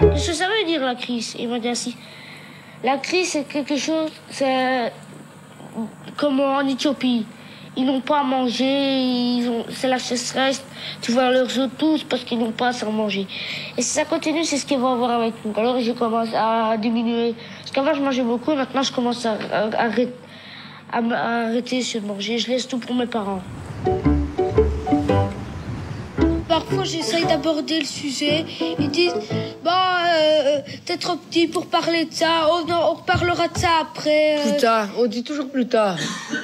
Qu'est-ce que ça veut dire la crise? Il m'a dit ainsi. La crise, c'est quelque chose, c'est comme en Éthiopie. Ils n'ont pas à manger, c'est la sécheresse. Tu vois leurs os tous parce qu'ils n'ont pas à manger. Et si ça continue, c'est ce qu'ils vont avoir avec nous. Alors je commence à diminuer. Parce qu'avant, je mangeais beaucoup et maintenant, je commence à arrêter de manger. Je laisse tout pour mes parents. Parfois, j'essaye d'aborder le sujet. Ils disent, t'es trop petit pour parler de ça. Oh non, on reparlera de ça après. Plus tard, on dit toujours plus tard,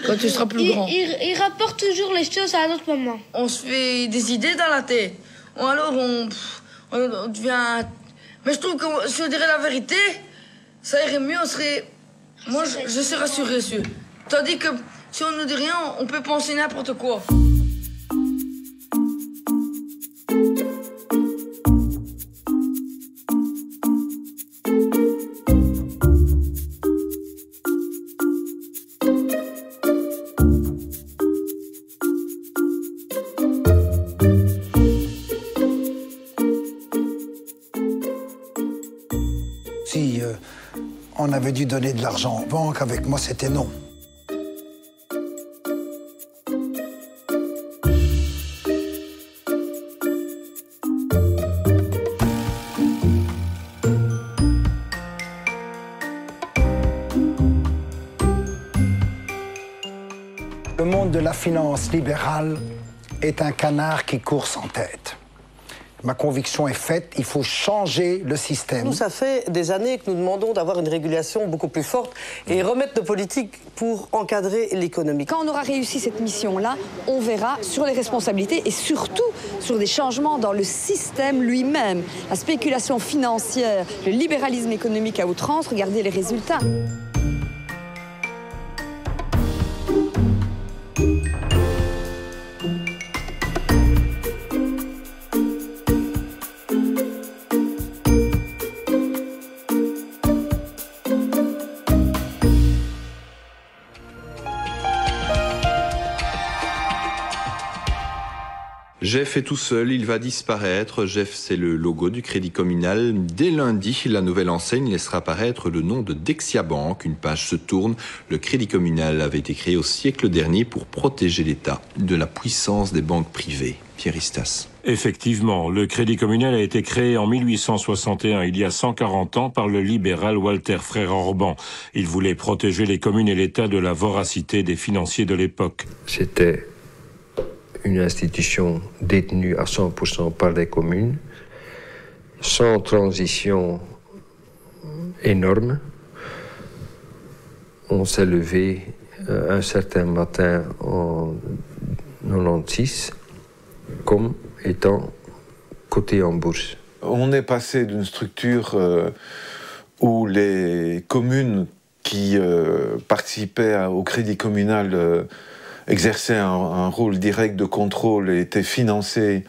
quand tu seras plus grand. Ils rapportent toujours les choses à un autre moment. On se fait des idées dans la tête. Ou alors on devient... Mais je trouve que si on dirait la vérité, ça irait mieux, on serait... Moi, je serais rassuré dessus. Tandis que si on ne dit rien, on peut penser n'importe quoi. Si on avait dû donner de l'argent en banque, avec moi, c'était non. Le monde de la finance libérale est un canard qui court sans tête. Ma conviction est faite, il faut changer le système. Nous, ça fait des années que nous demandons d'avoir une régulation beaucoup plus forte et remettre nos politiques pour encadrer l'économie. Quand on aura réussi cette mission-là, on verra sur les responsabilités et surtout sur des changements dans le système lui-même. La spéculation financière, le libéralisme économique à outrance, regardez les résultats. Jeff est tout seul, il va disparaître. Jeff, c'est le logo du Crédit Communal. Dès lundi, la nouvelle enseigne laissera apparaître le nom de Dexia Bank. Une page se tourne. Le Crédit Communal avait été créé au siècle dernier pour protéger l'État de la puissance des banques privées. Pierre Istas. Effectivement, le Crédit Communal a été créé en 1861, il y a 140 ans, par le libéral Walter Frère-Orban. Il voulait protéger les communes et l'État de la voracité des financiers de l'époque. C'était une institution détenue à 100% par les communes, sans transition énorme. On s'est levé un certain matin en 96 comme étant coté en bourse. On est passé d'une structure où les communes qui participaient au crédit communal exerçaient un rôle direct de contrôle et étaient financées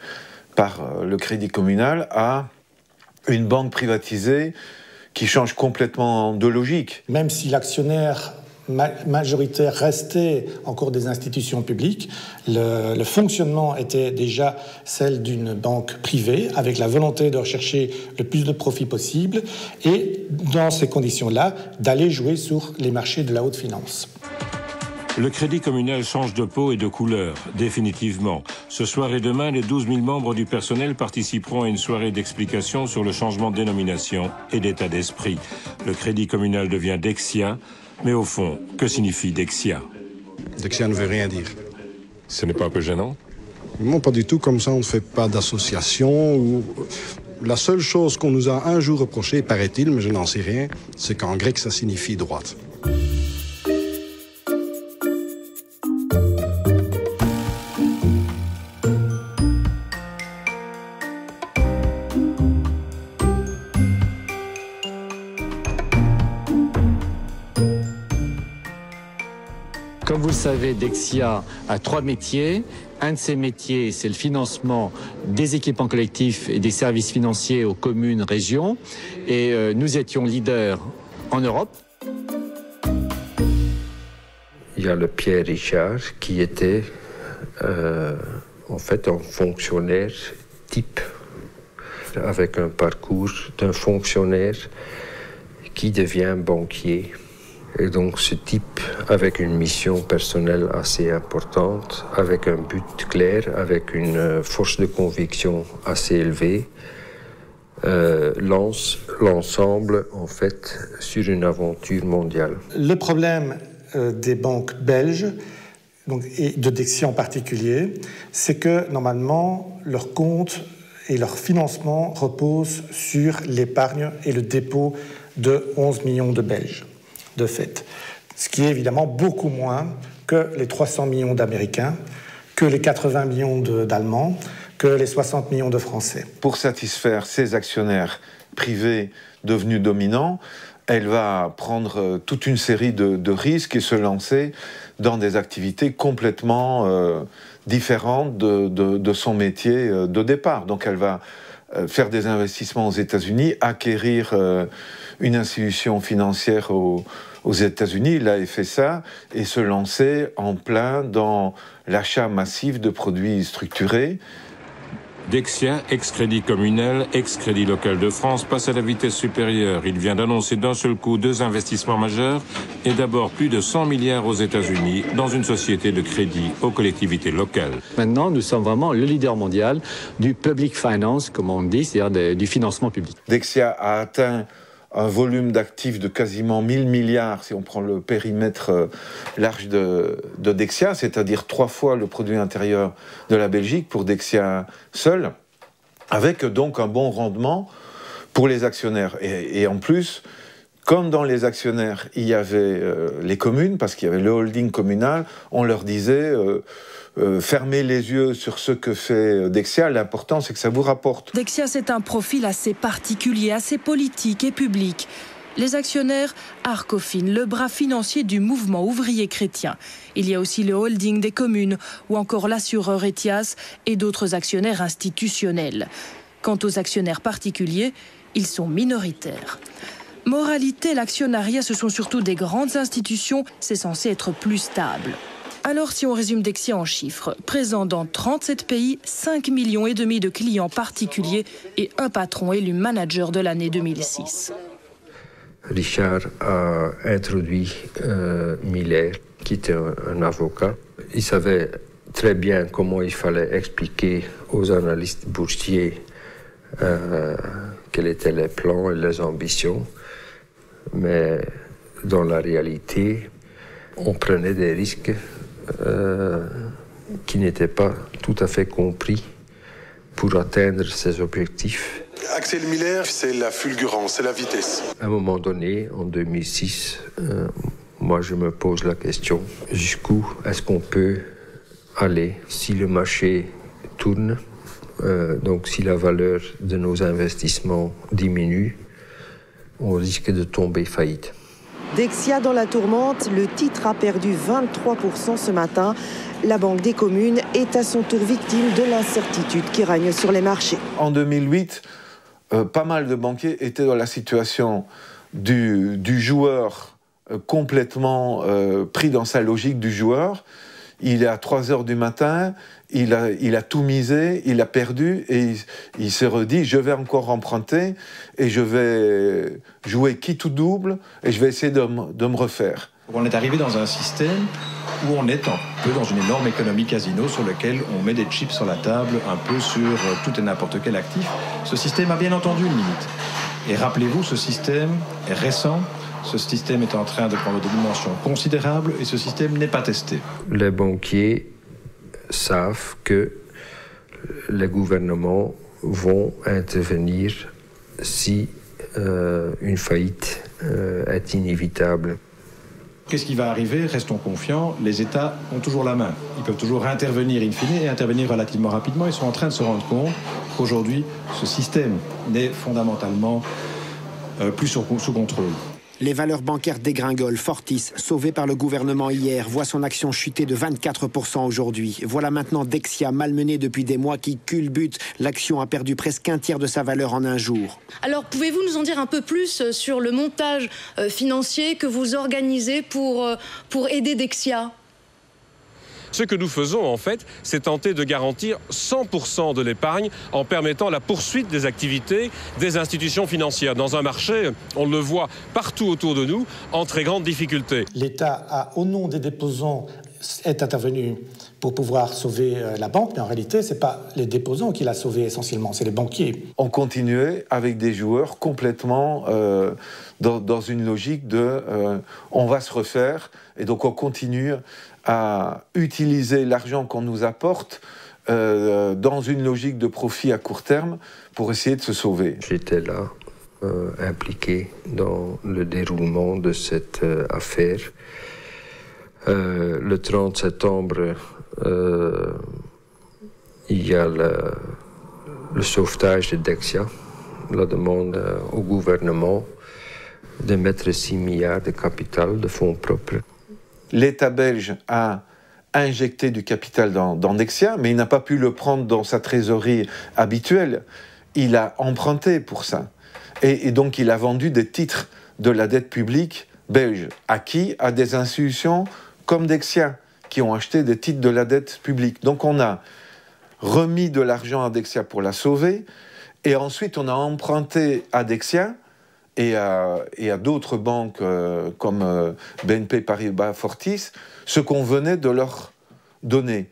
par le crédit communal à une banque privatisée qui change complètement de logique. Même si l'actionnaire majoritaire restait encore des institutions publiques, le fonctionnement était déjà celle d'une banque privée avec la volonté de rechercher le plus de profit possible et dans ces conditions-là d'aller jouer sur les marchés de la haute finance. Le Crédit Communal change de peau et de couleur, définitivement. Ce soir et demain, les 12 000 membres du personnel participeront à une soirée d'explication sur le changement de dénomination et d'état d'esprit. Le Crédit Communal devient Dexia, mais au fond, que signifie Dexia? Dexia ne veut rien dire. Ce n'est pas un peu gênant? Non, pas du tout. Comme ça, on ne fait pas d'association. La seule chose qu'on nous a un jour reproché, paraît-il, mais je n'en sais rien, c'est qu'en grec, ça signifie droite. Comme vous le savez, Dexia a 3 métiers. Un de ces métiers, c'est le financement des équipements collectifs et des services financiers aux communes, régions. Et nous étions leaders en Europe. Il y a le Pierre Richard qui était en fait un fonctionnaire type avec un parcours d'un fonctionnaire qui devient banquier. Et donc ce type avec une mission personnelle assez importante, avec un but clair, avec une force de conviction assez élevée, lance l'ensemble en fait sur une aventure mondiale. Le problème des banques belges, donc, et de Dexia en particulier, c'est que normalement leurs comptes et leur financement reposent sur l'épargne et le dépôt de 11 millions de Belges, de fait. Ce qui est évidemment beaucoup moins que les 300 millions d'Américains, que les 80 millions d'Allemands, que les 60 millions de Français. Pour satisfaire ces actionnaires privés devenus dominants, elle va prendre toute une série de risques et se lancer dans des activités complètement différentes de son métier de départ. Donc elle va faire des investissements aux États-Unis, acquérir une institution financière aux États-Unis, il a fait ça, et se lancer en plein dans l'achat massif de produits structurés. Dexia, ex-Crédit Communal, ex-Crédit Local de France, passe à la vitesse supérieure. Il vient d'annoncer d'un seul coup 2 investissements majeurs et d'abord plus de 100 milliards aux États-Unis dans une société de crédit aux collectivités locales. Maintenant, nous sommes vraiment le leader mondial du public finance, comme on dit, c'est-à-dire du financement public. Dexia a atteint un volume d'actifs de quasiment 1000 milliards, si on prend le périmètre large de Dexia, c'est-à-dire 3 fois le produit intérieur de la Belgique pour Dexia seul, avec donc un bon rendement pour les actionnaires. Et en plus, comme dans les actionnaires, il y avait les communes, parce qu'il y avait le holding communal, on leur disait fermez les yeux sur ce que fait Dexia, l'important c'est que ça vous rapporte. Dexia, c'est un profil assez particulier, assez politique et public. Les actionnaires, Arcofin, le bras financier du mouvement ouvrier chrétien. Il y a aussi le holding des communes, ou encore l'assureur Ethias et d'autres actionnaires institutionnels. Quant aux actionnaires particuliers, ils sont minoritaires. Moralité, l'actionnariat, ce sont surtout des grandes institutions, c'est censé être plus stable. Alors si on résume Dexia en chiffres, présent dans 37 pays, 5,5 millions de clients particuliers et un patron élu manager de l'année 2006. Richard a introduit Miller, qui était un avocat. Il savait très bien comment il fallait expliquer aux analystes boursiers quels étaient les plans et les ambitions. Mais dans la réalité, on prenait des risques qui n'étaient pas tout à fait compris pour atteindre ses objectifs. Axel Miller, c'est la fulgurance, c'est la vitesse. À un moment donné, en 2006, moi je me pose la question, jusqu'où est-ce qu'on peut aller si le marché tourne, donc si la valeur de nos investissements diminue, on risque de tomber faillite. Dexia dans la tourmente, le titre a perdu 23% ce matin. La Banque des communes est à son tour victime de l'incertitude qui règne sur les marchés. En 2008, pas mal de banquiers étaient dans la situation du joueur complètement pris dans sa logique du joueur. Il est à 3h du matin, il a tout misé, il a perdu et il s'est redit je vais encore emprunter et je vais jouer quitte ou double et je vais essayer de me refaire. On est arrivé dans un système où on est un peu dans une énorme économie casino sur lequel on met des chips sur la table un peu sur tout et n'importe quel actif. Ce système a bien entendu une limite. Et rappelez-vous, ce système est récent. Ce système est en train de prendre des dimensions considérables et ce système n'est pas testé. Les banquiers savent que les gouvernements vont intervenir si une faillite est inévitable. Qu'est-ce qui va arriver? Restons confiants, les États ont toujours la main. Ils peuvent toujours intervenir in fine et intervenir relativement rapidement. Ils sont en train de se rendre compte qu'aujourd'hui, ce système n'est fondamentalement plus sous contrôle. Les valeurs bancaires dégringolent. Fortis, sauvé par le gouvernement hier, voit son action chuter de 24% aujourd'hui. Voilà maintenant Dexia, malmenée depuis des mois, qui culbute. L'action a perdu presque un tiers de sa valeur en un jour. Alors, pouvez-vous nous en dire un peu plus sur le montage financier que vous organisez pour aider Dexia ? Ce que nous faisons, en fait, c'est tenter de garantir 100% de l'épargne en permettant la poursuite des activités des institutions financières. Dans un marché, on le voit partout autour de nous, en très grande difficulté. L'État a, au nom des déposants, est intervenu pour pouvoir sauver la banque, mais en réalité, ce n'est pas les déposants qui l'a sauvé essentiellement, c'est les banquiers. On continuait avec des joueurs complètement dans une logique de on va se refaire, et donc on continue à utiliser l'argent qu'on nous apporte dans une logique de profit à court terme pour essayer de se sauver. J'étais là, impliqué dans le déroulement de cette affaire. Le 30 septembre, il y a le sauvetage de Dexia, la demande au gouvernement de mettre 6 milliards de capital, de fonds propres. L'État belge a injecté du capital dans Dexia, mais il n'a pas pu le prendre dans sa trésorerie habituelle. Il a emprunté pour ça. Et donc il a vendu des titres de la dette publique belge. À qui? À des institutions comme Dexia, qui ont acheté des titres de la dette publique. Donc on a remis de l'argent à Dexia pour la sauver, et ensuite on a emprunté à Dexia et à d'autres banques comme BNP Paribas Fortis, ce qu'on venait de leur donner.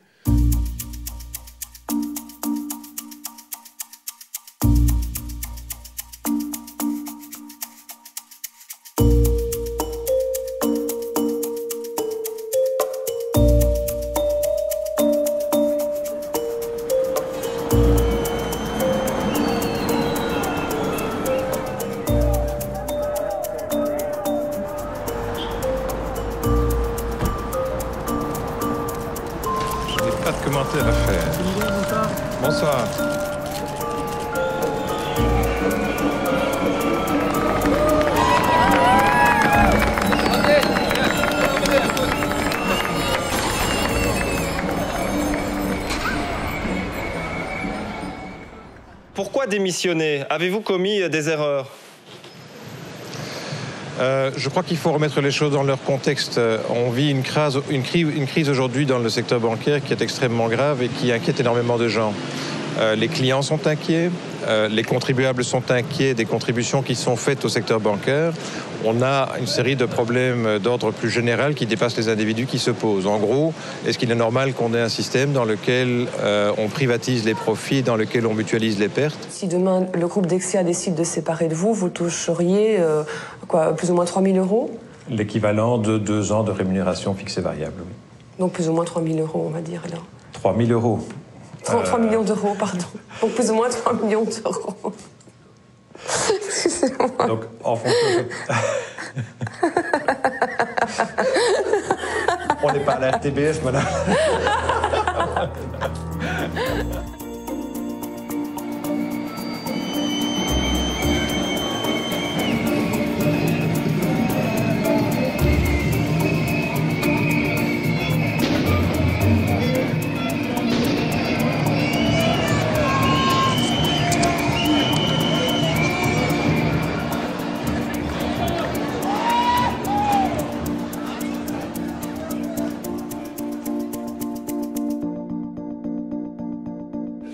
Pas de commentaires à faire. Bonsoir. Pourquoi démissionner? Avez-vous commis des erreurs? Je crois qu'il faut remettre les choses dans leur contexte. On vit une crise aujourd'hui dans le secteur bancaire qui est extrêmement grave et qui inquiète énormément de gens. Les clients sont inquiets, les contribuables sont inquiets des contributions qui sont faites au secteur bancaire. On a une série de problèmes d'ordre plus général qui dépassent les individus qui se posent. En gros, est-ce qu'il est normal qu'on ait un système dans lequel on privatise les profits, dans lequel on mutualise les pertes? Si demain le groupe Dexia décide de se séparer de vous, vous toucheriez plus ou moins 3 000 €? L'équivalent de 2 ans de rémunération fixe et variable, oui. Donc plus ou moins 3 000 €, on va dire là. 3 000 €. 3 millions d'euros, pardon. Donc plus ou moins 3 millions d'euros. Excusez-moi. Donc en fonction de... On n'est pas à la RTBF, madame.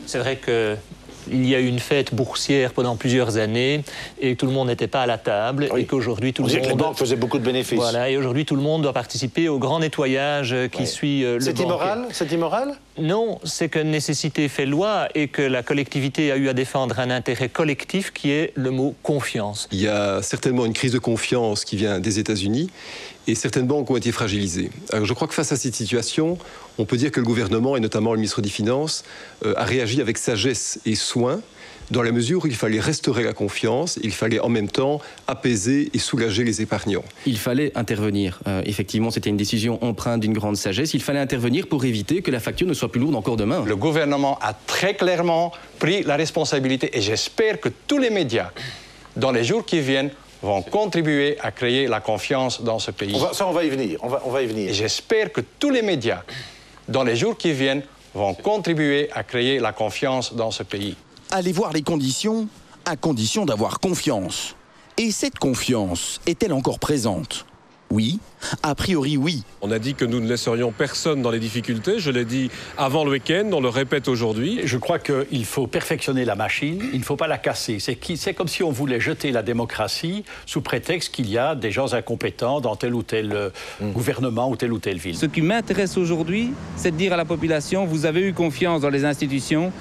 C'est vrai qu'il y a eu une fête boursière pendant plusieurs années et tout le monde n'était pas à la table, oui. Et qu'aujourd'hui tout le monde... que les banques faisaient beaucoup de bénéfices. Voilà, et aujourd'hui tout le monde doit participer au grand nettoyage qui suit le C'est immoral? C'est immoral? Non, c'est que nécessité fait loi et que la collectivité a eu à défendre un intérêt collectif qui est le mot confiance. Il y a certainement une crise de confiance qui vient des États-Unis et certaines banques ont été fragilisées. Alors je crois que face à cette situation, on peut dire que le gouvernement, et notamment le ministre des Finances, a réagi avec sagesse et soin, dans la mesure où il fallait restaurer la confiance, il fallait en même temps apaiser et soulager les épargnants. Il fallait intervenir. Effectivement, c'était une décision empreinte d'une grande sagesse. Il fallait intervenir pour éviter que la facture ne soit plus lourde encore demain. Le gouvernement a très clairement pris la responsabilité et j'espère que tous les médias, dans les jours qui viennent, vont contribuer à créer la confiance dans ce pays. On va y venir. On va y venir. Et j'espère que tous les médias, dans les jours qui viennent, vont contribuer à créer la confiance dans ce pays. Allez voir les conditions, à condition d'avoir confiance. Et cette confiance est-elle encore présente? Oui. A priori, oui. On a dit que nous ne laisserions personne dans les difficultés. Je l'ai dit avant le week-end, on le répète aujourd'hui. Je crois qu'il faut perfectionner la machine, il ne faut pas la casser. C'est comme si on voulait jeter la démocratie sous prétexte qu'il y a des gens incompétents dans tel ou tel gouvernement ou telle ville. Ce qui m'intéresse aujourd'hui, c'est de dire à la population, vous avez eu confiance dans les institutions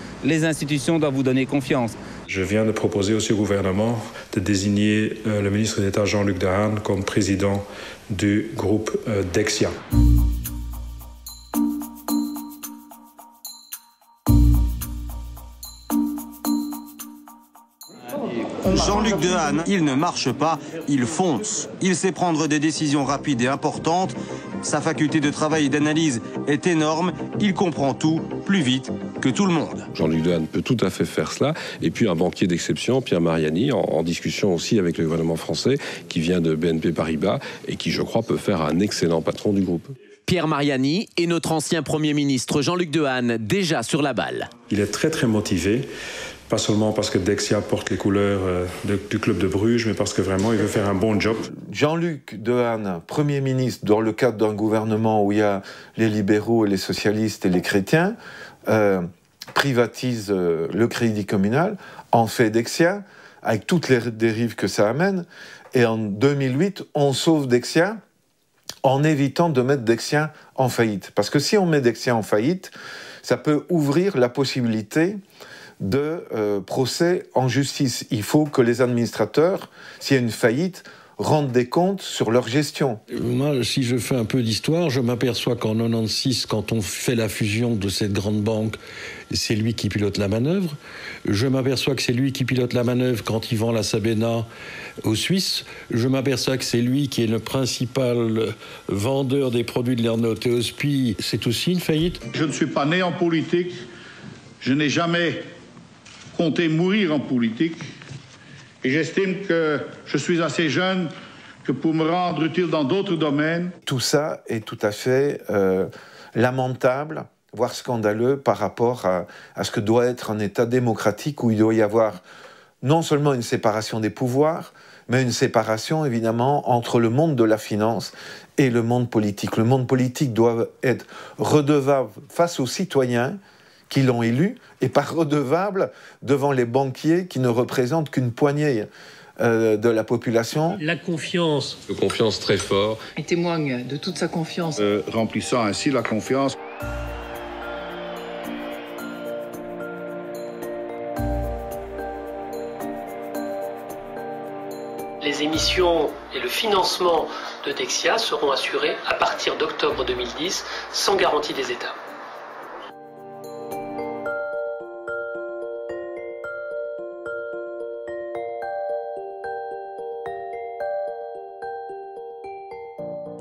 doivent vous donner confiance. Je viens de proposer aussi au gouvernement de désigner le ministre d'État Jean-Luc Dehaene comme président du groupe Dexia. Jean-Luc Dehaene, il ne marche pas, il fonce. Il sait prendre des décisions rapides et importantes. Sa faculté de travail et d'analyse est énorme. Il comprend tout plus vite que tout le monde. Jean-Luc Dehaene peut tout à fait faire cela. Et puis un banquier d'exception, Pierre Mariani, en discussion aussi avec le gouvernement français, qui vient de BNP Paribas et qui, je crois, peut faire un excellent patron du groupe. Pierre Mariani et notre ancien Premier ministre Jean-Luc Dehaene, déjà sur la balle. Il est très très motivé. Pas seulement parce que Dexia porte les couleurs du club de Bruges, mais parce que vraiment, il veut faire un bon job. Jean-Luc Dehaene, Premier ministre, dans le cadre d'un gouvernement où il y a les libéraux et les socialistes et les chrétiens, privatise le crédit communal, en fait Dexia, avec toutes les dérives que ça amène. Et en 2008, on sauve Dexia en évitant de mettre Dexia en faillite. Parce que si on met Dexia en faillite, ça peut ouvrir la possibilité de procès en justice. Il faut que les administrateurs, s'il y a une faillite, rendent des comptes sur leur gestion. Moi, si je fais un peu d'histoire, je m'aperçois qu'en 96, quand on fait la fusion de cette grande banque, c'est lui qui pilote la manœuvre. Je m'aperçois que c'est lui qui pilote la manœuvre quand il vend la Sabena aux Suisses. Je m'aperçois que c'est lui qui est le principal vendeur des produits de Lernout et Hospi. C'est aussi une faillite. Je ne suis pas né en politique. Je n'ai jamais compté mourir en politique. Et j'estime que je suis assez jeune que pour me rendre utile dans d'autres domaines. Tout ça est tout à fait lamentable, voire scandaleux par rapport à ce que doit être un État démocratique où il doit y avoir non seulement une séparation des pouvoirs, mais une séparation évidemment entre le monde de la finance et le monde politique. Le monde politique doit être redevable face aux citoyens qui l'ont élu, et pas redevable devant les banquiers qui ne représentent qu'une poignée de la population. La confiance. De confiance très fort. Il témoigne de toute sa confiance. Remplissant ainsi la confiance. Les émissions et le financement de Dexia seront assurés à partir d'octobre 2010 sans garantie des États.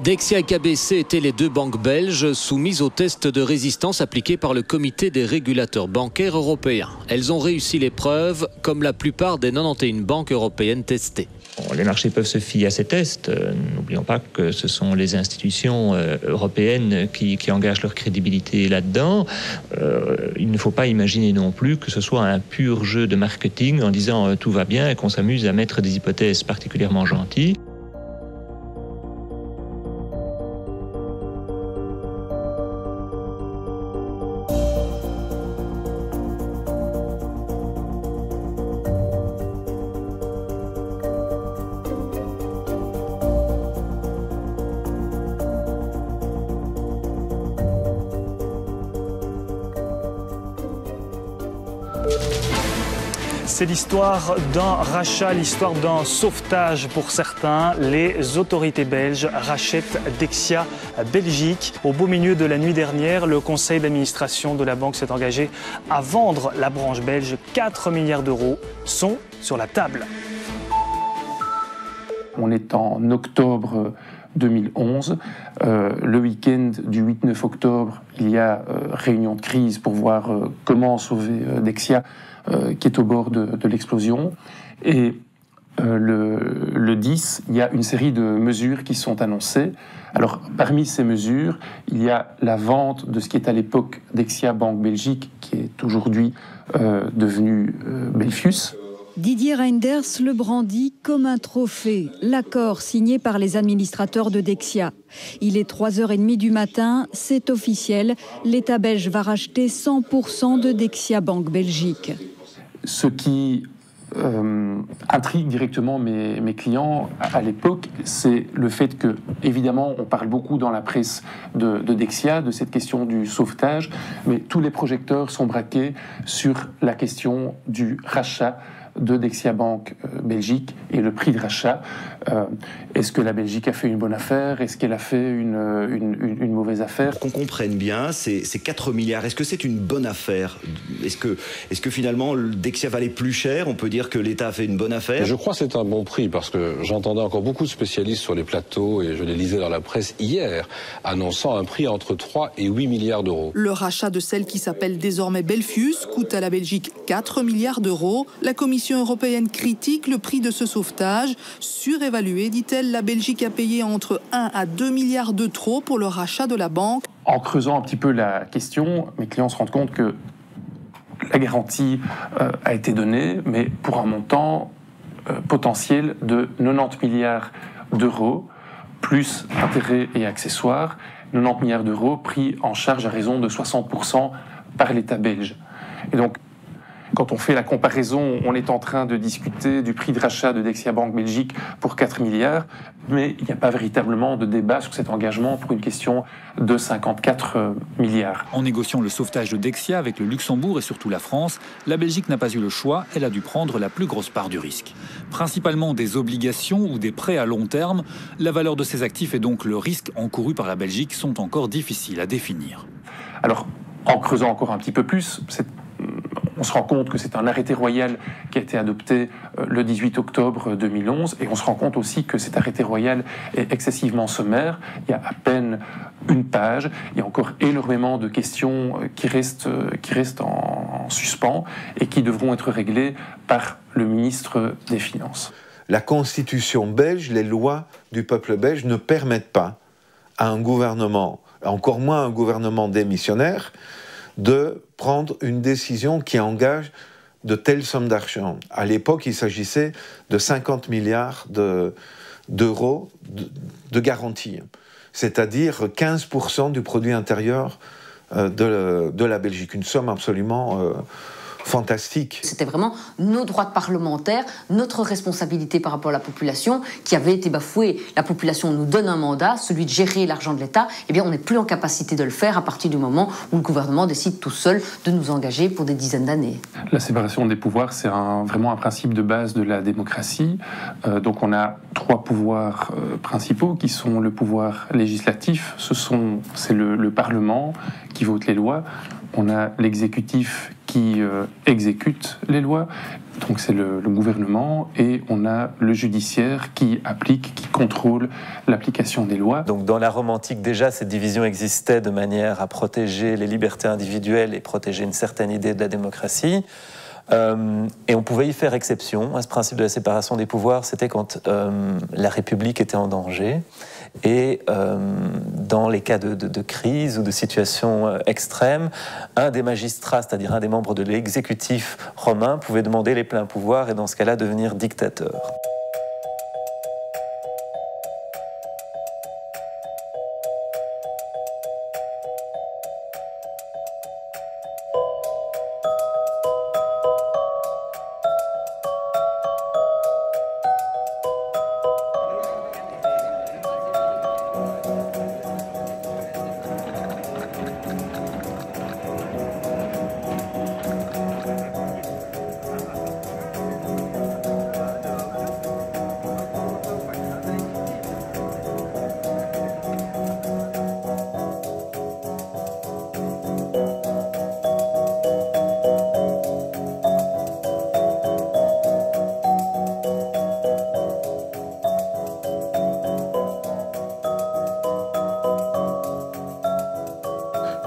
Dexia et KBC étaient les deux banques belges soumises au test de résistance appliqué par le comité des régulateurs bancaires européens. Elles ont réussi l'épreuve, comme la plupart des 91 banques européennes testées. Les marchés peuvent se fier à ces tests. N'oublions pas que ce sont les institutions européennes qui engagent leur crédibilité là-dedans. Il ne faut pas imaginer non plus que ce soit un pur jeu de marketing en disant tout va bien et qu'on s'amuse à mettre des hypothèses particulièrement gentilles. C'est l'histoire d'un rachat, l'histoire d'un sauvetage pour certains. Les autorités belges rachètent Dexia Belgique. Au beau milieu de la nuit dernière, le conseil d'administration de la banque s'est engagé à vendre la branche belge. 4 milliards d'euros sont sur la table. On est en octobre 2011. Le week-end du 8-9 octobre, il y a réunion de crise pour voir comment sauver Dexia, qui est au bord de l'explosion. Et le 10, il y a une série de mesures qui sont annoncées. Alors, parmi ces mesures, il y a la vente de ce qui est à l'époque Dexia Banque Belgique, qui est aujourd'hui devenu Belfius. Didier Reynders le brandit comme un trophée, l'accord signé par les administrateurs de Dexia. Il est 3h30 du matin, c'est officiel, l'État belge va racheter 100% de Dexia Bank Belgique. Ce qui intrigue directement mes clients à l'époque, c'est le fait que, évidemment, on parle beaucoup dans la presse de Dexia, de cette question du sauvetage, mais tous les projecteurs sont braqués sur la question du rachat de Dexia Bank Belgique et le prix de rachat. Est-ce que la Belgique a fait une bonne affaire? Est-ce qu'elle a fait une mauvaise affaire? Pour qu'on comprenne bien, ces 4 milliards, est-ce que c'est une bonne affaire? Est-ce que finalement Dexia valait plus cher? On peut dire que l'État a fait une bonne affaire? Je crois que c'est un bon prix parce que j'entendais encore beaucoup de spécialistes sur les plateaux et je les lisais dans la presse hier annonçant un prix entre 3 et 8 milliards d'euros. Le rachat de celle qui s'appelle désormais Belfius coûte à la Belgique 4 milliards d'euros. La Commission européenne critique le prix de ce sauvetage. Surévalué, dit-elle, la Belgique a payé entre 1 à 2 milliards de trop pour le rachat de la banque. En creusant un petit peu la question, mes clients se rendent compte que la garantie a été donnée, mais pour un montant potentiel de 90 milliards d'euros, plus intérêts et accessoires, 90 milliards d'euros pris en charge à raison de 60% par l'État belge. Et donc, quand on fait la comparaison, on est en train de discuter du prix de rachat de Dexia Bank Belgique pour 4 milliards, mais il n'y a pas véritablement de débat sur cet engagement pour une question de 54 milliards. En négociant le sauvetage de Dexia avec le Luxembourg et surtout la France, la Belgique n'a pas eu le choix, elle a dû prendre la plus grosse part du risque. Principalement des obligations ou des prêts à long terme, la valeur de ces actifs et donc le risque encouru par la Belgique sont encore difficiles à définir. Alors, en creusant encore un petit peu plus, on se rend compte que c'est un arrêté royal qui a été adopté le 18 octobre 2011 et on se rend compte aussi que cet arrêté royal est excessivement sommaire. Il y a à peine une page, il y a encore énormément de questions qui restent en suspens et qui devront être réglées par le ministre des Finances. La constitution belge, les lois du peuple belge ne permettent pas à un gouvernement, encore moins un gouvernement démissionnaire, de prendre une décision qui engage de telles sommes d'argent. À l'époque, il s'agissait de 50 milliards d'euros de garantie, c'est-à-dire 15% du produit intérieur de la Belgique. Une somme absolument fantastique. C'était vraiment nos droits de parlementaires, notre responsabilité par rapport à la population qui avait été bafouée. La population nous donne un mandat, celui de gérer l'argent de l'État. Eh bien, on n'est plus en capacité de le faire à partir du moment où le gouvernement décide tout seul de nous engager pour des dizaines d'années. La séparation des pouvoirs, c'est vraiment un principe de base de la démocratie. Donc on a 3 pouvoirs principaux qui sont le pouvoir législatif, c'est le Parlement qui vote les lois. On a l'exécutif qui exécute les lois, donc c'est le gouvernement, et on a le judiciaire qui applique, qui contrôle l'application des lois. Donc dans la Rome antique, déjà, cette division existait de manière à protéger les libertés individuelles et protéger une certaine idée de la démocratie. Et on pouvait y faire exception à ce principe de la séparation des pouvoirs, c'était quand la République était en danger. Et dans les cas de crise ou de situation extrême, un des magistrats, c'est-à-dire un des membres de l'exécutif romain, pouvait demander les pleins pouvoirs et dans ce cas-là devenir dictateur.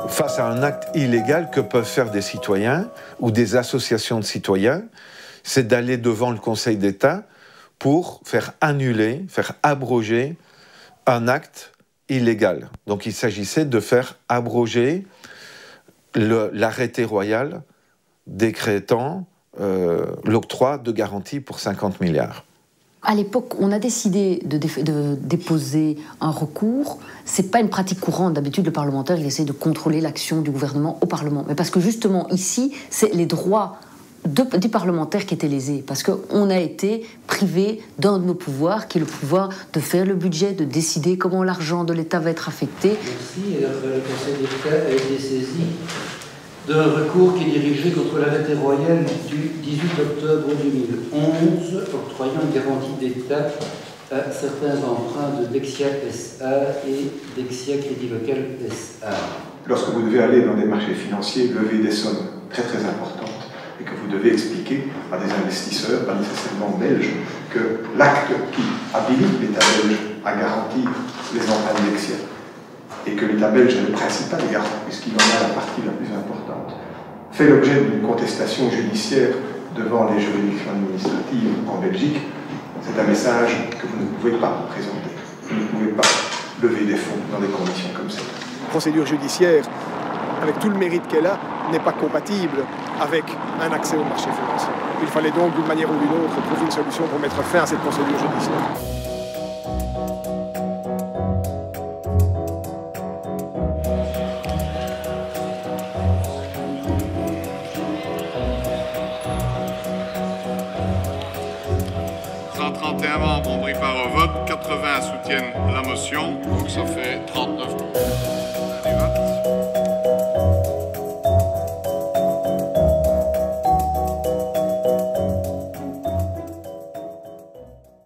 Face à un acte illégal que peuvent faire des citoyens ou des associations de citoyens, c'est d'aller devant le Conseil d'État pour faire annuler, faire abroger un acte illégal. Donc il s'agissait de faire abroger l'arrêté royal décrétant l'octroi de garanties pour 50 milliards. À l'époque, on a décidé de déposer un recours. C'est pas une pratique courante. D'habitude, le parlementaire, il essaie de contrôler l'action du gouvernement au Parlement. Mais parce que justement, ici, c'est les droits des parlementaires qui étaient lésés. Parce qu'on a été privé d'un de nos pouvoirs, qui est le pouvoir de faire le budget, de décider comment l'argent de l'État va être affecté. Merci. Et le Conseil d'État a été saisi d'un recours qui est dirigé contre l'arrêté royal du 18 octobre 2011, octroyant une garantie d'État à certains emprunts de Dexia SA et Dexia Crédit Local SA. Lorsque vous devez aller dans des marchés financiers, lever des sommes très très importantes, et que vous devez expliquer à des investisseurs, pas nécessairement belges, que l'acte qui habilite l'État belge à garantir les emprunts Dexia, et que l'État belge est le principal garant, puisqu'il en a la partie la plus importante, fait l'objet d'une contestation judiciaire devant les juridictions administratives en Belgique, c'est un message que vous ne pouvez pas présenter. Vous ne pouvez pas lever des fonds dans des conditions comme ça. La procédure judiciaire, avec tout le mérite qu'elle a, n'est pas compatible avec un accès au marché financier. Il fallait donc, d'une manière ou d'une autre, trouver une solution pour mettre fin à cette procédure judiciaire. Membres ont pris part au vote, 80 soutiennent la motion, donc ça fait 39.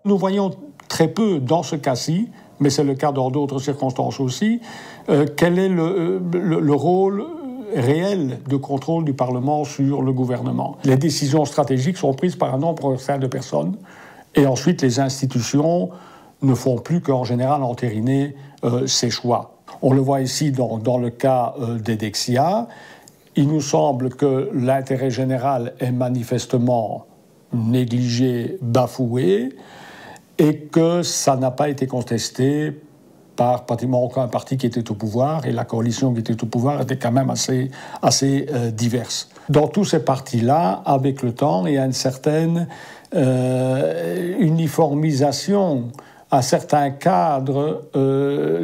Nous voyons très peu dans ce cas-ci, mais c'est le cas dans d'autres circonstances aussi, quel est le rôle réel de contrôle du Parlement sur le gouvernement. Les décisions stratégiques sont prises par un nombre certain de personnes. Et ensuite, les institutions ne font plus qu'en général entériner ces choix. On le voit ici dans le cas des Dexia. Il nous semble que l'intérêt général est manifestement négligé, bafoué, et que ça n'a pas été contesté par pratiquement aucun parti qui était au pouvoir, et la coalition qui était au pouvoir était quand même assez diverse. Dans tous ces partis-là, avec le temps, il y a une certaine uniformisation à certains cadres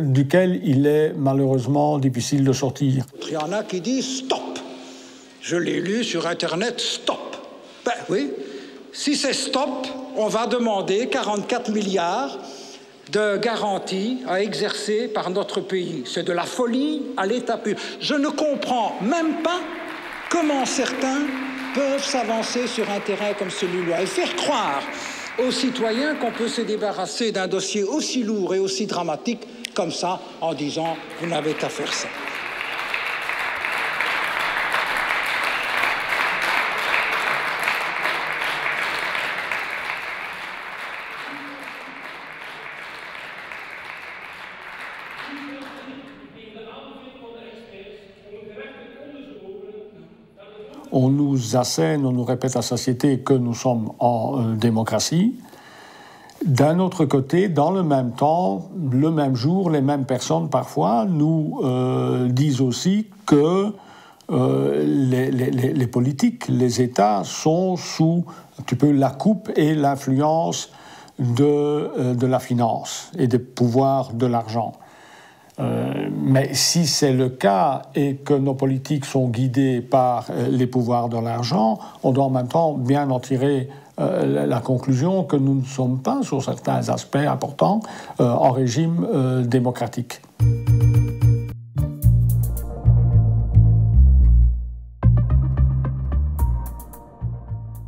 duquel il est malheureusement difficile de sortir. Il y en a qui disent stop. Je l'ai lu sur Internet, stop. Ben oui, si c'est stop, on va demander 44 milliards de garanties à exercer par notre pays. C'est de la folie à l'état pur. Je ne comprends même pas comment certains peuvent s'avancer sur un terrain comme celui-là et faire croire aux citoyens qu'on peut se débarrasser d'un dossier aussi lourd et aussi dramatique comme ça en disant « vous n'avez qu'à faire ça ». On nous assène, on nous répète à satiété que nous sommes en démocratie. D'un autre côté, dans le même temps, le même jour, les mêmes personnes parfois nous disent aussi que les politiques, les États sont sous un petit peu la coupe et l'influence de la finance et des pouvoirs de l'argent. Mais si c'est le cas et que nos politiques sont guidées par les pouvoirs de l'argent, on doit en même temps bien en tirer la conclusion que nous ne sommes pas, sur certains aspects importants, en régime démocratique.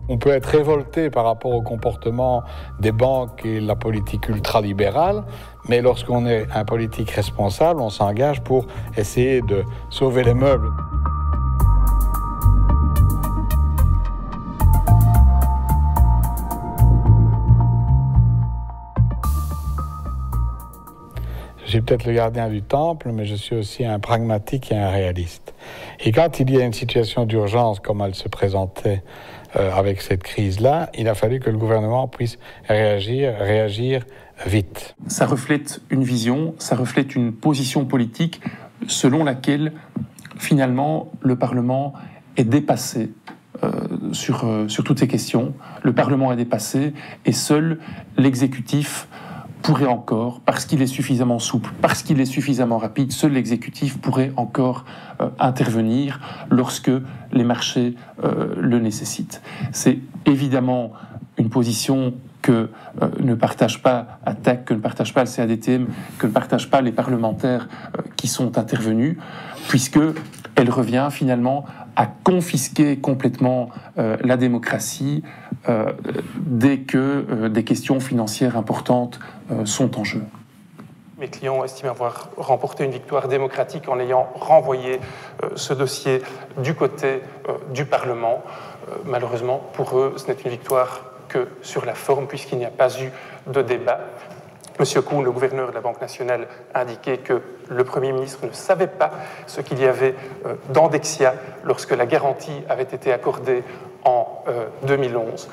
On peut être révolté par rapport au comportement des banques et la politique ultralibérale, mais lorsqu'on est un politique responsable, on s'engage pour essayer de sauver les meubles. Je suis peut-être le gardien du temple, mais je suis aussi un pragmatique et un réaliste. Et quand il y a une situation d'urgence comme elle se présentait avec cette crise-là, il a fallu que le gouvernement puisse réagir vite. Ça reflète une vision, ça reflète une position politique selon laquelle, finalement, le Parlement est dépassé sur toutes ces questions. Le Parlement est dépassé et seul l'exécutif pourrait encore, parce qu'il est suffisamment souple, parce qu'il est suffisamment rapide, seul l'exécutif pourrait encore intervenir lorsque les marchés le nécessitent. C'est évidemment une position que ne partage pas ATTAC, que ne partage pas le CADTM, que ne partagent pas les parlementaires qui sont intervenus, puisqu'elle revient finalement à confisquer complètement la démocratie dès que des questions financières importantes sont en jeu. Mes clients estiment avoir remporté une victoire démocratique en ayant renvoyé ce dossier du côté du Parlement. Malheureusement, pour eux, ce n'est une victoire que sur la forme, puisqu'il n'y a pas eu de débat. Monsieur Kuhn, le gouverneur de la Banque nationale, a indiqué que le Premier ministre ne savait pas ce qu'il y avait dans Dexia lorsque la garantie avait été accordée en 2011.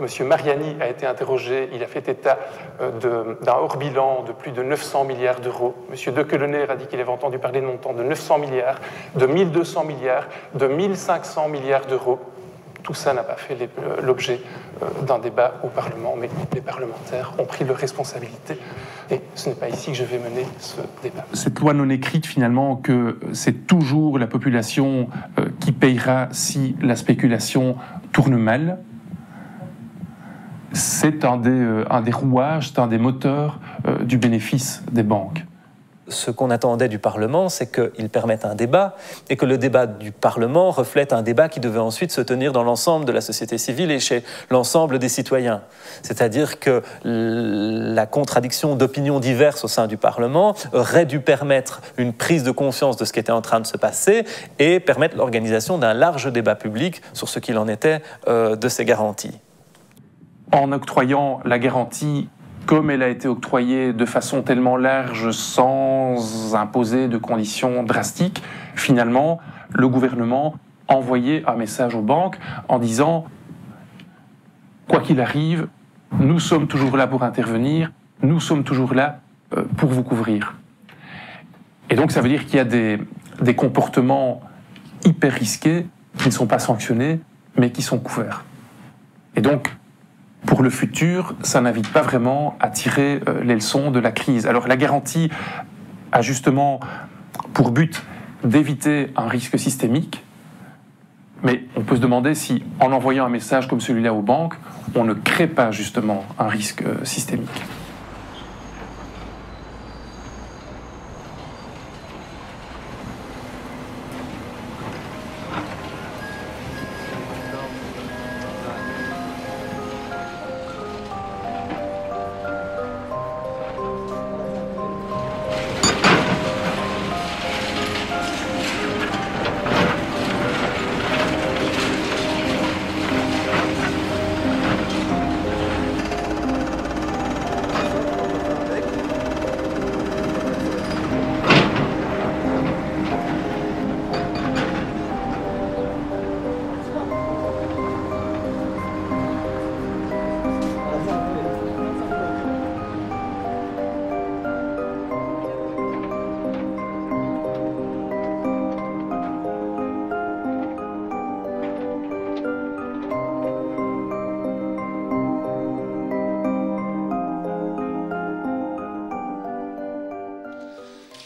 Monsieur Mariani a été interrogé, il a fait état d'un hors-bilan de plus de 900 milliards d'euros. Monsieur De Keulener a dit qu'il avait entendu parler de montants de 900 milliards, de 1200 milliards, de 1500 milliards d'euros. Tout ça n'a pas fait l'objet d'un débat au Parlement, mais les parlementaires ont pris leurs responsabilités. Et ce n'est pas ici que je vais mener ce débat. Cette loi non écrite, finalement, que c'est toujours la population qui payera si la spéculation tourne mal, c'est un des rouages, c'est un des moteurs du bénéfice des banques. Ce qu'on attendait du Parlement, c'est qu'il permette un débat et que le débat du Parlement reflète un débat qui devait ensuite se tenir dans l'ensemble de la société civile et chez l'ensemble des citoyens. C'est-à-dire que la contradiction d'opinions diverses au sein du Parlement aurait dû permettre une prise de conscience de ce qui était en train de se passer et permettre l'organisation d'un large débat public sur ce qu'il en était de ces garanties. En octroyant la garantie comme elle a été octroyée de façon tellement large sans imposer de conditions drastiques, finalement, le gouvernement envoyait un message aux banques en disant « Quoi qu'il arrive, nous sommes toujours là pour intervenir, nous sommes toujours là pour vous couvrir ». Et donc ça veut dire qu'il y a des comportements hyper risqués qui ne sont pas sanctionnés, mais qui sont couverts. Et donc, pour le futur, ça n'invite pas vraiment à tirer les leçons de la crise. Alors la garantie a justement pour but d'éviter un risque systémique, mais on peut se demander si, en envoyant un message comme celui-là aux banques, on ne crée pas justement un risque systémique.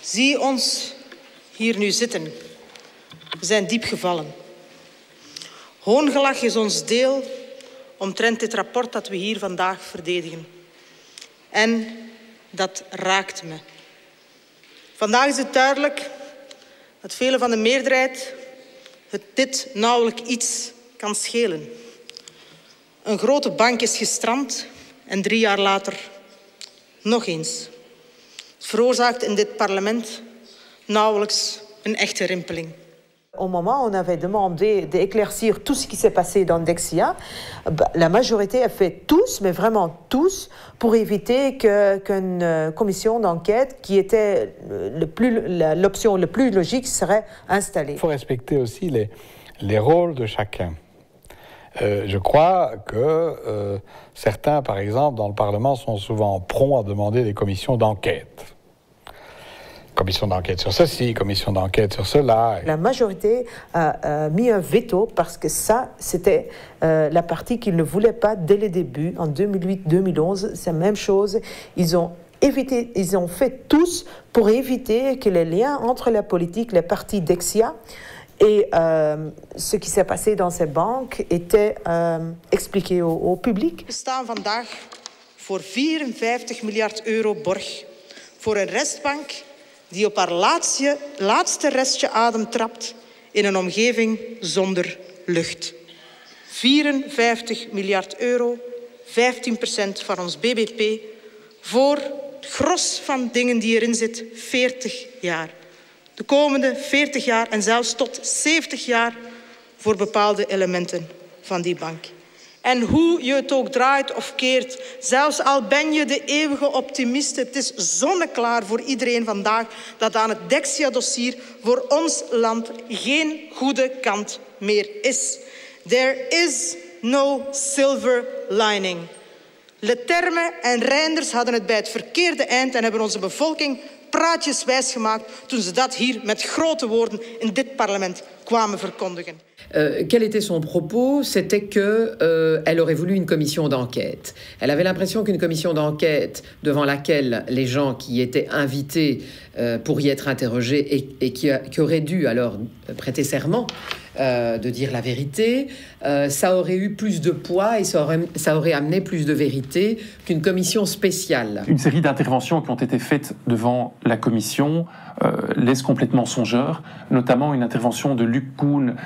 Zie ons hier nu zitten. We zijn diep gevallen. Hoongelach is ons deel omtrent dit rapport dat we hier vandaag verdedigen. En dat raakt me. Vandaag is het duidelijk dat velen van de meerderheid dit nauwelijks iets kan schelen. Een grote bank is gestrand en 3 jaar later nog eens. Het veroorzaakt in dit parlement nauwelijks een echte rimpeling. Au moment où on avait demandé d'éclaircir tout ce qui s'est passé dans Dexia, la majorité a fait tous, mais vraiment tous, pour éviter qu'une commission d'enquête, qui était l'option la plus logique, serait installée. Il faut respecter aussi les rôles de chacun. Je crois que certains, par exemple, dans le Parlement, sont souvent prompts à demander des commissions d'enquête. commission d'enquête sur ceci, commission d'enquête sur cela. La majorité a mis un veto parce que ça, c'était la partie qu'ils ne voulaient pas dès le début, en 2008-2011. C'est la même chose. Ils ont fait tous pour éviter que les liens entre la politique, les partis Dexia et ce qui s'est passé dans ces banques était expliqué au public. We staan vandaag voor 54 miljard euro borg voor een restbank die op haar laatste restje adem trapt in een omgeving zonder lucht. 54 miljard euro, 15% van ons bbp, voor het gros van dingen die erin zit, 40 jaar. De komende 40 jaar en zelfs tot 70 jaar voor bepaalde elementen van die bank. En hoe je het ook draait of keert, zelfs al ben je de eeuwige optimist, het is zonneklaar voor iedereen vandaag dat aan het Dexia-dossier voor ons land geen goede kant meer is. There is no silver lining. Leterme en Reinders hadden het bij het verkeerde eind en hebben onze bevolking praatjes wijsgemaakt toen ze dat hier met grote woorden in dit parlement kwamen verkondigen. Quel était son propos? C'était qu'elle aurait voulu une commission d'enquête. Elle avait l'impression qu'une commission d'enquête devant laquelle les gens qui étaient invités pour y être interrogés et qui auraient dû alors prêter serment de dire la vérité, ça aurait eu plus de poids et ça aurait amené plus de vérité qu'une commission spéciale. Une série d'interventions qui ont été faites devant la commission laisse complètement songeur, notamment une intervention de Luc Koen,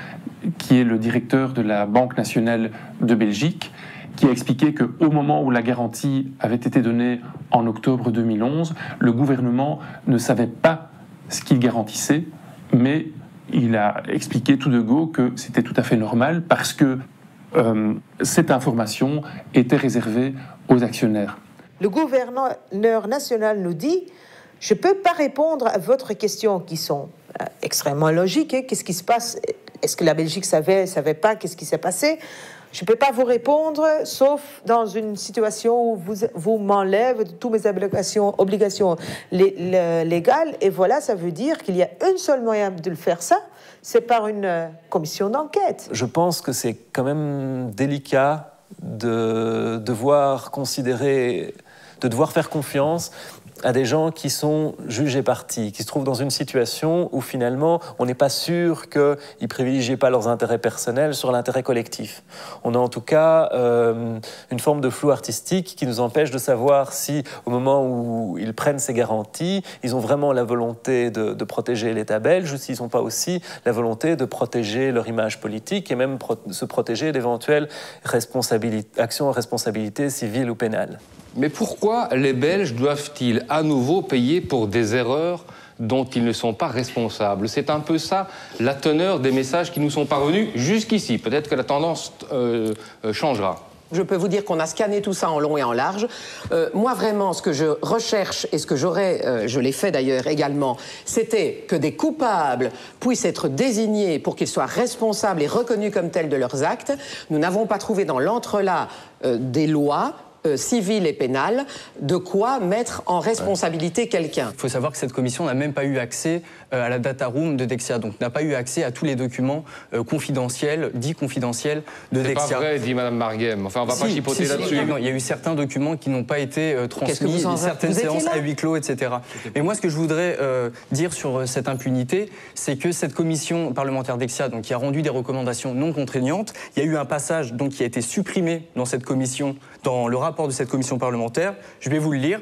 qui est le directeur de la Banque nationale de Belgique, qui a expliqué qu'au moment où la garantie avait été donnée en octobre 2011, le gouvernement ne savait pas ce qu'il garantissait, mais il a expliqué tout de go que c'était tout à fait normal parce que cette information était réservée aux actionnaires. Le gouverneur national nous dit « Je ne peux pas répondre à votre questions qui sont extrêmement logiques. Qu'est-ce qui se passe? Est-ce que la Belgique savait pas qu'est-ce qui s'est passé? Je ne peux pas vous répondre, sauf dans une situation où vous m'enlèvez de toutes mes obligations légales. Et voilà, ça veut dire qu'il y a un seul moyen de le faire ça, c'est par une commission d'enquête. » Je pense que c'est quand même délicat de devoir faire confiance à des gens qui sont jugés partis, qui se trouvent dans une situation où finalement on n'est pas sûr qu'ils ne privilégient pas leurs intérêts personnels sur l'intérêt collectif. On a en tout cas une forme de flou artistique qui nous empêche de savoir si au moment où ils prennent ces garanties, ils ont vraiment la volonté de protéger l'État belge ou s'ils n'ont pas aussi la volonté de protéger leur image politique et même se protéger d'éventuelles actions en responsabilité civile ou pénale. Mais pourquoi les Belges doivent-ils à nouveau payer pour des erreurs dont ils ne sont pas responsables? C'est un peu ça la teneur des messages qui nous sont parvenus jusqu'ici. Peut-être que la tendance changera. Je peux vous dire qu'on a scanné tout ça en long et en large. Moi, vraiment, ce que je recherche et ce que je l'ai fait d'ailleurs également, c'était que des coupables puissent être désignés pour qu'ils soient responsables et reconnus comme tels de leurs actes. Nous n'avons pas trouvé dans l'entrelac des lois civile et pénale, de quoi mettre en responsabilité quelqu'un. Il faut savoir que cette commission n'a même pas eu accès à la data room de Dexia, donc n'a pas eu accès à tous les documents dits confidentiels de Dexia. C'est pas vrai, dit Mme Marguem. Enfin, on va pas chipoter là-dessus. Il y a eu certains documents qui n'ont pas été transmis, certaines séances à huis clos, etc. Et moi, ce que je voudrais dire sur cette impunité, c'est que cette commission parlementaire Dexia, donc, qui a rendu des recommandations non contraignantes, il y a eu un passage donc, qui a été supprimé dans cette commission, dans le rapport de cette commission parlementaire. Je vais vous le lire.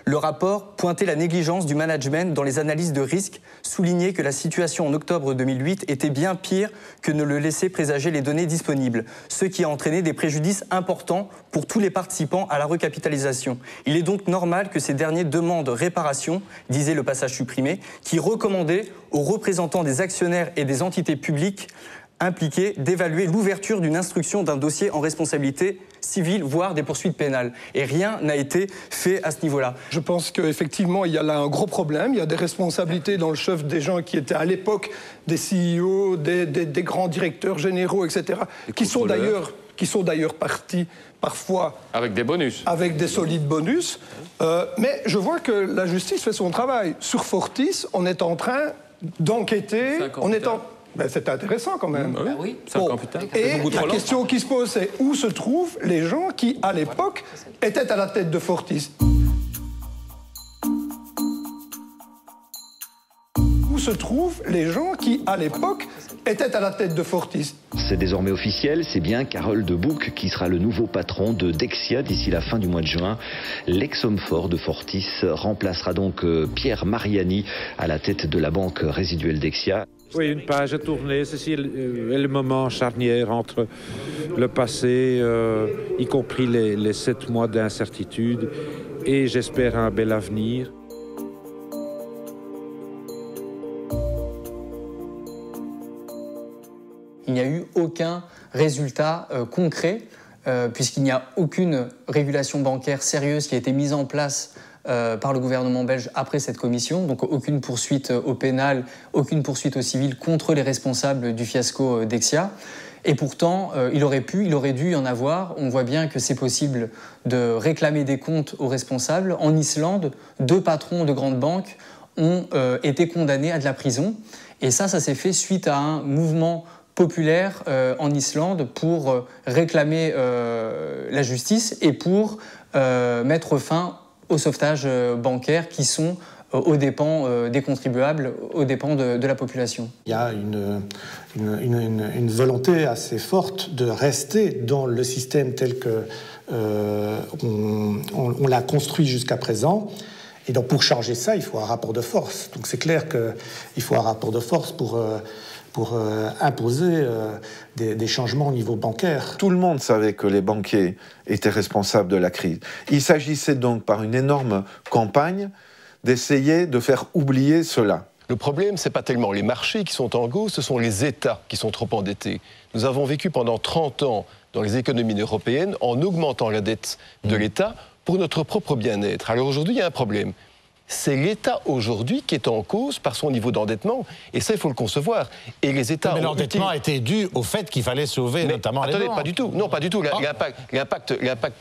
Le rapport pointait la négligence du management dans les analyses de risque, soulignait que la situation en octobre 2008 était bien pire que ne le laissaient présager les données disponibles, ce qui a entraîné des préjudices importants pour tous les participants à la recapitalisation. Il est donc normal que ces derniers demandent réparation, disait le passage supprimé, qui recommandait aux représentants des actionnaires et des entités publiques impliqué d'évaluer l'ouverture d'une instruction d'un dossier en responsabilité civile, voire des poursuites pénales. Et rien n'a été fait à ce niveau-là. Je pense qu'effectivement, il y a là un gros problème. Il y a des responsabilités dans le chef des gens qui étaient à l'époque des CEO, des grands directeurs généraux, etc., qui sont d'ailleurs partis parfois... Avec des bonus. Avec des solides bonus. Mais je vois que la justice fait son travail. Sur Fortis, on est en train d'enquêter. Ben, c'est intéressant quand même. Oui. Et la question qui se pose, c'est où se trouvent les gens qui, à l'époque, étaient à la tête de Fortis? Où se trouvent les gens qui, à l'époque, étaient à la tête de Fortis? C'est désormais officiel, c'est bien Carole De Bouc qui sera le nouveau patron de Dexia d'ici la fin du mois de juin. L'ex-homme fort de Fortis remplacera donc Pierre Mariani à la tête de la banque résiduelle Dexia. Oui, une page à tourner. Ceci est le moment charnière entre le passé, y compris les 7 mois d'incertitude, et j'espère un bel avenir. Il n'y a eu aucun résultat concret, puisqu'il n'y a aucune régulation bancaire sérieuse qui a été mise en place par le gouvernement belge après cette commission, donc aucune poursuite au pénal, aucune poursuite au civil contre les responsables du fiasco Dexia. Et pourtant, il aurait dû y en avoir. On voit bien que c'est possible de réclamer des comptes aux responsables. En Islande, 2 patrons de grandes banques ont été condamnés à de la prison. Et ça s'est fait suite à un mouvement populaire en Islande pour réclamer la justice et pour mettre fin au sauvetage bancaire qui sont aux dépens des contribuables, aux dépens de la population. Il y a une volonté assez forte de rester dans le système tel que on l'a construit jusqu'à présent. Et donc pour changer ça, il faut un rapport de force. Donc c'est clair qu'il faut un rapport de force pour imposer des changements au niveau bancaire. Tout le monde savait que les banquiers étaient responsables de la crise. Il s'agissait donc, par une énorme campagne, d'essayer de faire oublier cela. Le problème, ce n'est pas tellement les marchés qui sont en cause, ce sont les États qui sont trop endettés. Nous avons vécu pendant 30 ans dans les économies européennes en augmentant la dette de l'État pour notre propre bien-être. Alors aujourd'hui, il y a un problème. C'est l'État aujourd'hui qui est en cause par son niveau d'endettement, et ça, il faut le concevoir. Et les États. Mais l'endettement a été dû au fait qu'il fallait sauver notamment les banques. Attendez, pas du tout. Non, pas du tout. L'impact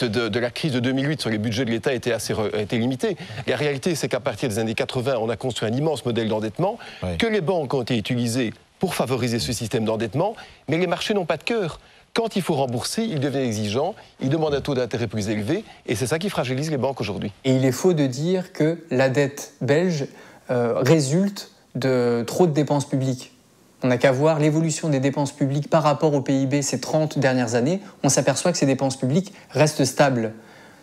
de la crise de 2008 sur les budgets de l'État a été limité. La réalité, c'est qu'à partir des années 80, on a construit un immense modèle d'endettement, que les banques ont été utilisées pour favoriser ce système d'endettement, mais les marchés n'ont pas de cœur. Quand il faut rembourser, ils deviennent exigeants, ils demandent un taux d'intérêt plus élevé, et c'est ça qui fragilise les banques aujourd'hui. Et il est faux de dire que la dette belge résulte de trop de dépenses publiques. On n'a qu'à voir l'évolution des dépenses publiques par rapport au PIB ces 30 dernières années, on s'aperçoit que ces dépenses publiques restent stables.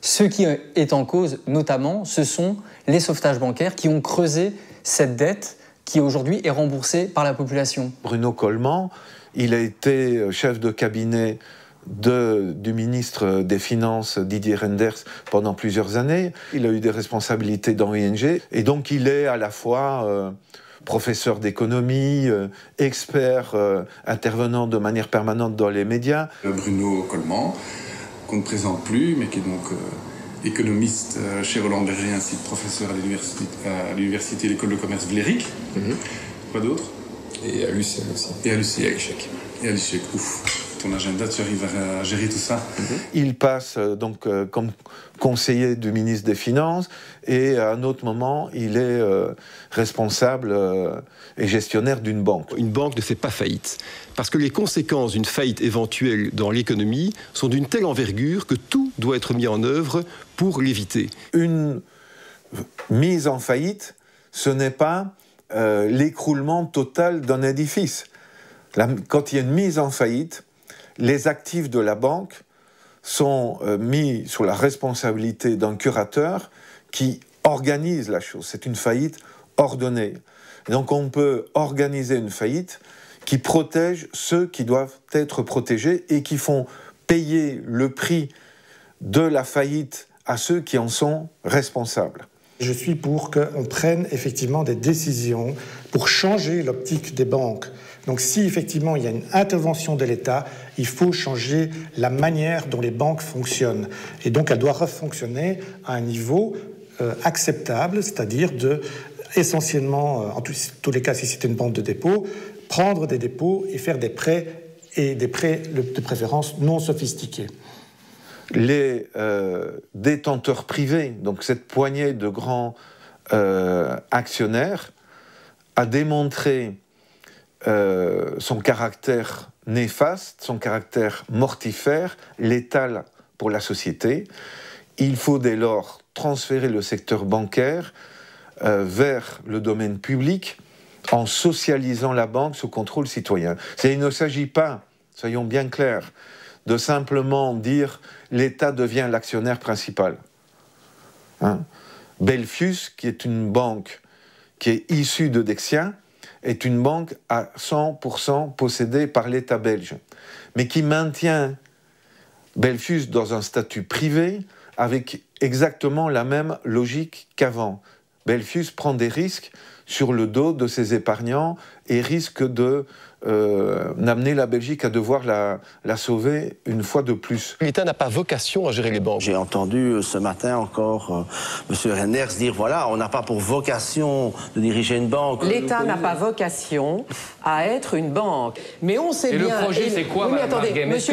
Ce qui est en cause, notamment, ce sont les sauvetages bancaires qui ont creusé cette dette qui aujourd'hui est remboursée par la population. Bruno Coleman, il a été chef de cabinet du ministre des Finances Didier Reynders pendant plusieurs années. Il a eu des responsabilités dans ING et donc il est à la fois professeur d'économie, expert, intervenant de manière permanente dans les médias. Bruno Coleman, qu'on ne présente plus, mais qui est donc économiste chez Roland Berger, ainsi que professeur à l'université l'école de commerce Vlerick. Quoi d'autre? Et à l'UCL aussi. Et à l'UCL. Et à l'ICHEC. Ouf, ton agenda, tu arrives à gérer tout ça? Il passe donc comme conseiller du ministre des Finances et à un autre moment, il est responsable et gestionnaire d'une banque. Une banque ne fait pas faillite parce que les conséquences d'une faillite éventuelle dans l'économie sont d'une telle envergure que tout doit être mis en œuvre pour l'éviter. Une mise en faillite, ce n'est pas l'écroulement total d'un édifice. Quand il y a une mise en faillite, les actifs de la banque sont mis sous la responsabilité d'un curateur qui organise la chose. C'est une faillite ordonnée. Et donc on peut organiser une faillite qui protège ceux qui doivent être protégés et qui font payer le prix de la faillite à ceux qui en sont responsables. Je suis pour qu'on prenne effectivement des décisions pour changer l'optique des banques Donc si effectivement il y a une intervention de l'État, il faut changer la manière dont les banques fonctionnent. Et donc elle doit refonctionner à un niveau acceptable, c'est-à-dire de essentiellement, en tous les cas si c'est une banque de dépôt, prendre des dépôts et faire des prêts, et des prêts de préférence non sophistiqués. Les détenteurs privés, donc cette poignée de grands actionnaires, a démontré son caractère néfaste, son caractère mortifère, létal pour la société. Il faut dès lors transférer le secteur bancaire vers le domaine public en socialisant la banque sous contrôle citoyen. Il ne s'agit pas, soyons bien clairs, de simplement dire l'État devient l'actionnaire principal. Hein? Belfius, qui est une banque qui est issue de Dexia, est une banque à 100% possédée par l'État belge, mais qui maintient Belfius dans un statut privé avec exactement la même logique qu'avant. Belfius prend des risques sur le dos de ses épargnants et risque de d'amener la Belgique à devoir la sauver une fois de plus. L'État n'a pas vocation à gérer les banques. J'ai entendu ce matin encore M. Reynders dire voilà, on n'a pas pour vocation de diriger une banque. L'État n'a pas vocation à être une banque. Mais on sait bien... Et le projet, c'est quoi, Mme Marguem? Est-ce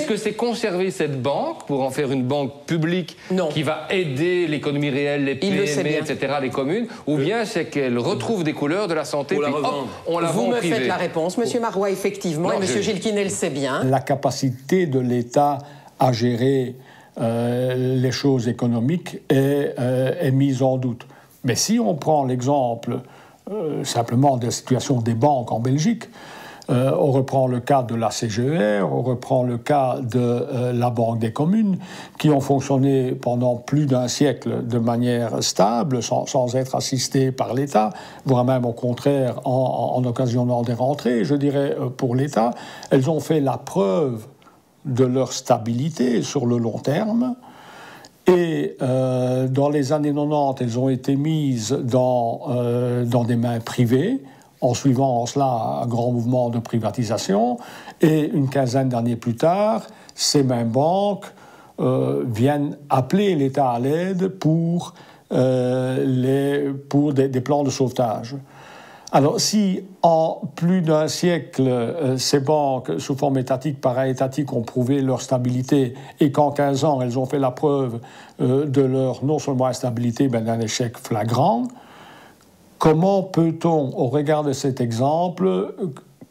que c'est conserver cette banque pour en faire une banque publique qui va aider l'économie réelle, les PME, etc., les communes, ou bien c'est qu'elle retrouve des couleurs de la santé, puis hop, on la vend au privé? Vous me faites la réponse, M. Marois, effectivement, et M. Gilles Quinet le sait bien. La capacité de l'État à gérer les choses économiques est mise en doute. Mais si on prend l'exemple simplement des situations des banques en Belgique, on reprend le cas de la CGER, on reprend le cas de la Banque des communes, qui ont fonctionné pendant plus d'un siècle de manière stable, sans être assistées par l'État, voire même au contraire en occasionnant des rentrées, je dirais, pour l'État. Elles ont fait la preuve de leur stabilité sur le long terme. Et dans les années 90, elles ont été mises dans des mains privées, en suivant en cela un grand mouvement de privatisation. Et une quinzaine d'années plus tard, ces mêmes banques viennent appeler l'État à l'aide pour des plans de sauvetage. Alors, si en plus d'un siècle, ces banques, sous forme étatique, para-étatique, ont prouvé leur stabilité et qu'en 15 ans, elles ont fait la preuve de leur, non seulement instabilité, mais d'un échec flagrant, comment peut-on, au regard de cet exemple,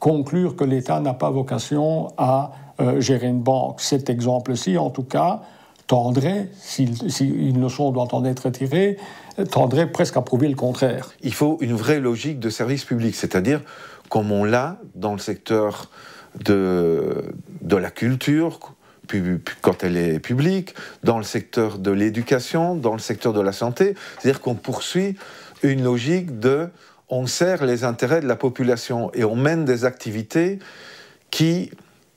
conclure que l'État n'a pas vocation à gérer une banque? Cet exemple-ci, en tout cas, tendrait, si une leçon doit en être tirée, tendrait presque à prouver le contraire. Il faut une vraie logique de service public, c'est-à-dire comme on l'a dans le secteur de la culture, quand elle est publique, dans le secteur de l'éducation, dans le secteur de la santé, c'est-à-dire qu'on poursuit une logique de on sert les intérêts de la population et on mène des activités qui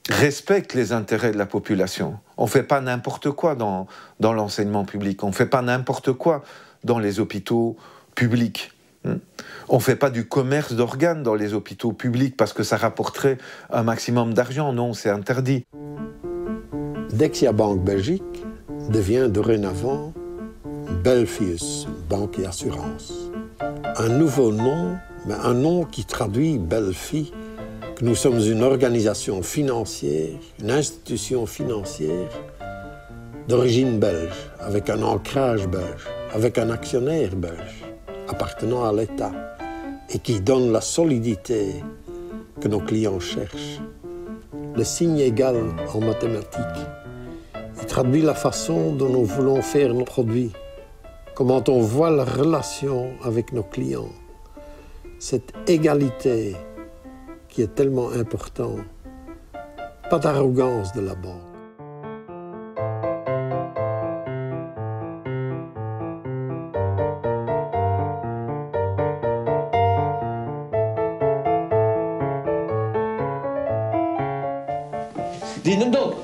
respectent les intérêts de la population. On ne fait pas n'importe quoi dans l'enseignement public, on ne fait pas n'importe quoi dans les hôpitaux publics. On ne fait pas du commerce d'organes dans les hôpitaux publics parce que ça rapporterait un maximum d'argent. Non, c'est interdit. Dexia Bank Belgique devient dorénavant Belfius, Banque et Assurance. Un nouveau nom, mais un nom qui traduit Belfi, que nous sommes une organisation financière, une institution financière d'origine belge, avec un ancrage belge, avec un actionnaire belge, appartenant à l'État, et qui donne la solidité que nos clients cherchent. Le signe égal en mathématiques, il traduit la façon dont nous voulons faire nos produits, comment on voit la relation avec nos clients. Cette égalité qui est tellement importante, pas d'arrogance de la banque.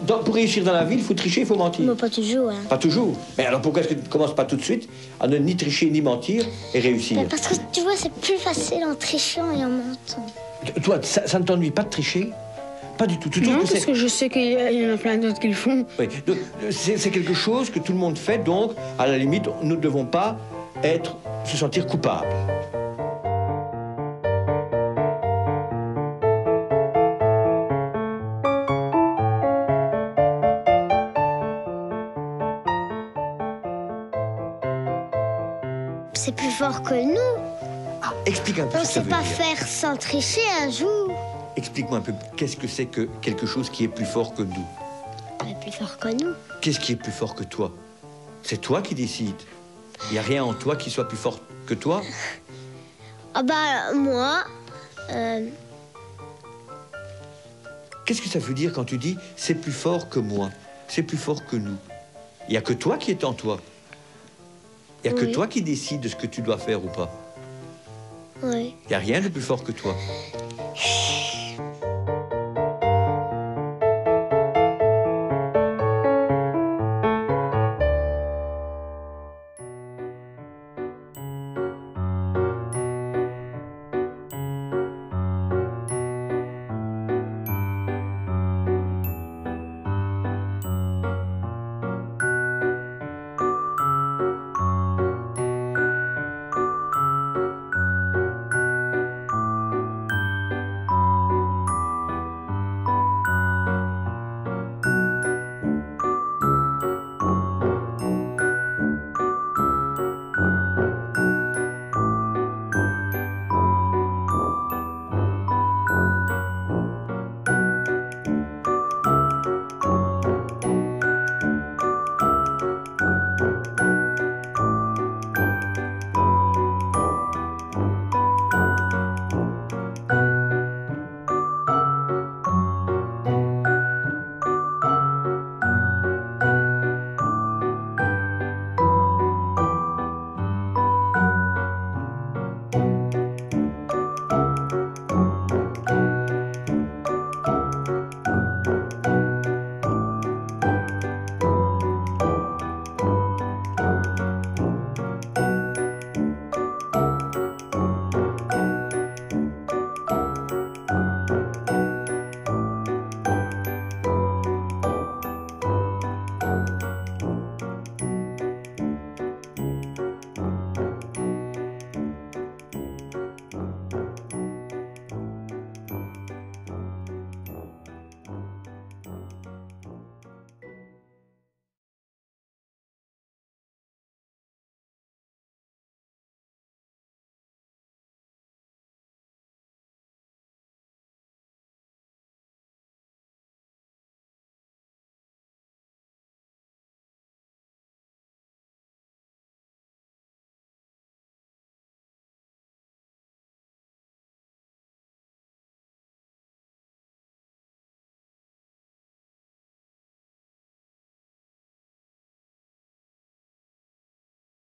Donc, pour réussir dans la vie, il faut tricher, il faut mentir. Mais pas toujours, hein. Pas toujours. Mais alors pourquoi est-ce que tu ne commences pas tout de suite à ne ni tricher ni mentir et réussir? Mais parce que tu vois, c'est plus facile en trichant et en mentant. Toi, ça ne t'ennuie pas de tricher? Pas du tout. Non, parce que je sais qu'il y en a plein d'autres qui le font. Oui, donc c'est quelque chose que tout le monde fait, donc à la limite, nous ne devons pas se sentir coupables. C'est plus fort que nous. Ah, explique un peu On ce que ça ne veut sait pas dire. faire sans tricher un jour. Explique-moi un peu, qu'est-ce que c'est que quelque chose qui est plus fort que nous? Plus fort que nous. Qu'est-ce qui est plus fort que toi? C'est toi qui décides. Il n'y a rien en toi qui soit plus fort que toi? Ah bah, moi... Qu'est-ce que ça veut dire quand tu dis « c'est plus fort que moi », c'est plus fort que nous? Il n'y a que toi qui est en toi. Il n'y a que toi qui décide de ce que tu dois faire ou pas. Oui. Il n'y a rien de plus fort que toi.